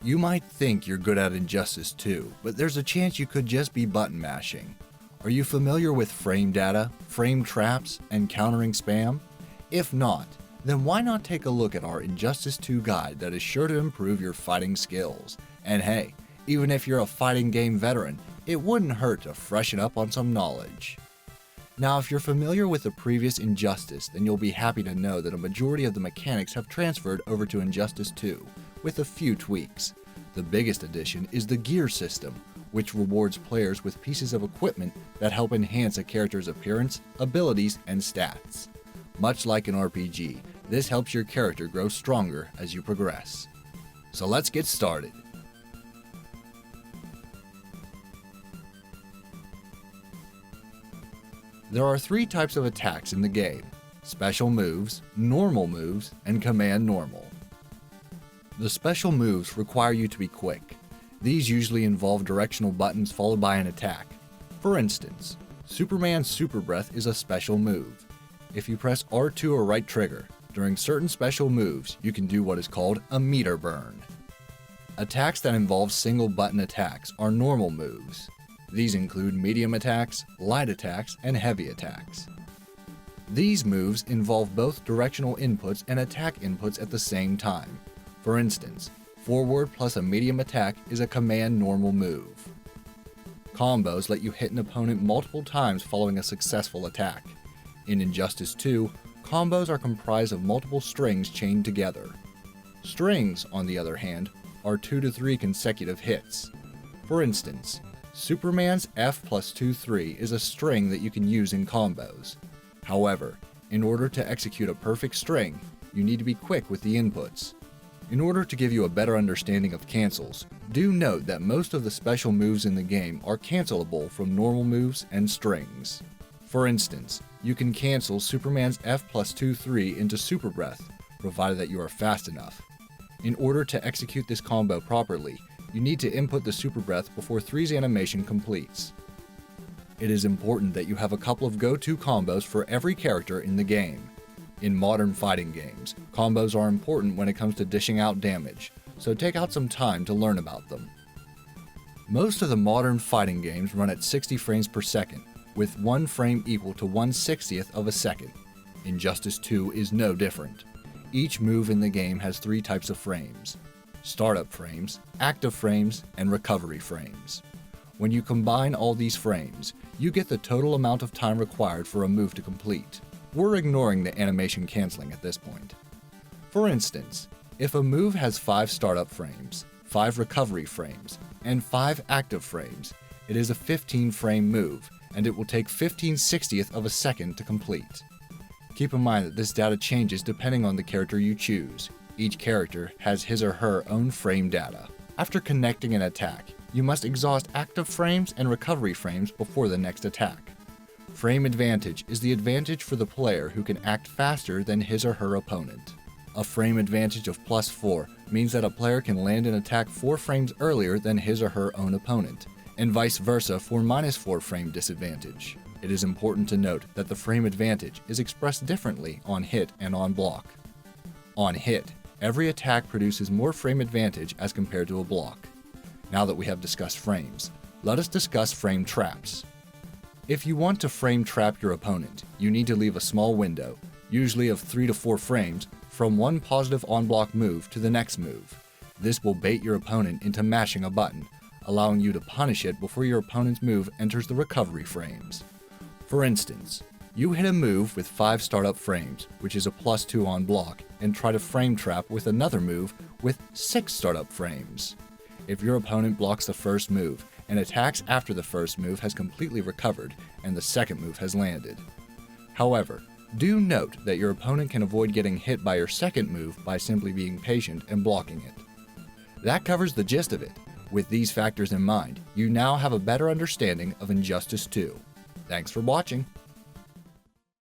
You might think you're good at Injustice 2, but there's a chance you could just be button mashing. Are you familiar with frame data, frame traps, and countering spam? If not, then why not take a look at our Injustice 2 guide that is sure to improve your fighting skills. And hey, even if you're a fighting game veteran, it wouldn't hurt to freshen up on some knowledge. Now, if you're familiar with the previous Injustice, then you'll be happy to know that a majority of the mechanics have transferred over to Injustice 2, with a few tweaks. The biggest addition is the gear system, which rewards players with pieces of equipment that help enhance a character's appearance, abilities, and stats. Much like an RPG, this helps your character grow stronger as you progress. So let's get started. There are 3 types of attacks in the game: special moves, normal moves, and command normal. The special moves require you to be quick. These usually involve directional buttons followed by an attack. For instance, Superman's Super Breath is a special move. If you press R2 or right trigger, during certain special moves, you can do what is called a meter burn. Attacks that involve single button attacks are normal moves. These include medium attacks, light attacks, and heavy attacks. These moves involve both directional inputs and attack inputs at the same time. For instance, forward plus a medium attack is a command normal move. Combos let you hit an opponent multiple times following a successful attack. In Injustice 2, combos are comprised of multiple strings chained together. Strings, on the other hand, are 2 to 3 consecutive hits. For instance, Superman's F plus 2-3 is a string that you can use in combos. However, in order to execute a perfect string, you need to be quick with the inputs. In order to give you a better understanding of cancels, do note that most of the special moves in the game are cancelable from normal moves and strings. For instance, you can cancel Superman's F plus 2-3 into Super Breath, provided that you are fast enough. In order to execute this combo properly, you need to input the Super Breath before 3's animation completes. It is important that you have a couple of go-to combos for every character in the game. In modern fighting games, combos are important when it comes to dishing out damage, so take out some time to learn about them. Most of the modern fighting games run at 60 frames per second, with 1 frame equal to 1/60th of a second. Injustice 2 is no different. Each move in the game has 3 types of frames: startup frames, active frames, and recovery frames. When you combine all these frames, you get the total amount of time required for a move to complete. We're ignoring the animation canceling at this point. For instance, if a move has 5 startup frames, 5 recovery frames, and 5 active frames, it is a 15-frame move, and it will take 15/60th of a second to complete. Keep in mind that this data changes depending on the character you choose. Each character has his or her own frame data. After connecting an attack, you must exhaust active frames and recovery frames before the next attack. Frame advantage is the advantage for the player who can act faster than his or her opponent. A frame advantage of +4 means that a player can land an attack 4 frames earlier than his or her own opponent, and vice versa for -4 frame disadvantage. It is important to note that the frame advantage is expressed differently on hit and on block. On hit, every attack produces more frame advantage as compared to a block. Now that we have discussed frames, let us discuss frame traps. If you want to frame trap your opponent, you need to leave a small window, usually of 3 to 4 frames, from one positive on-block move to the next move. This will bait your opponent into mashing a button, allowing you to punish it before your opponent's move enters the recovery frames. For instance, you hit a move with 5 startup frames, which is a +2 on block, and try to frame trap with another move with 6 startup frames. If your opponent blocks the first move and attacks after the first move has completely recovered and the second move has landed. However, do note that your opponent can avoid getting hit by your second move by simply being patient and blocking it. That covers the gist of it. With these factors in mind, you now have a better understanding of Injustice 2. Thanks for watching.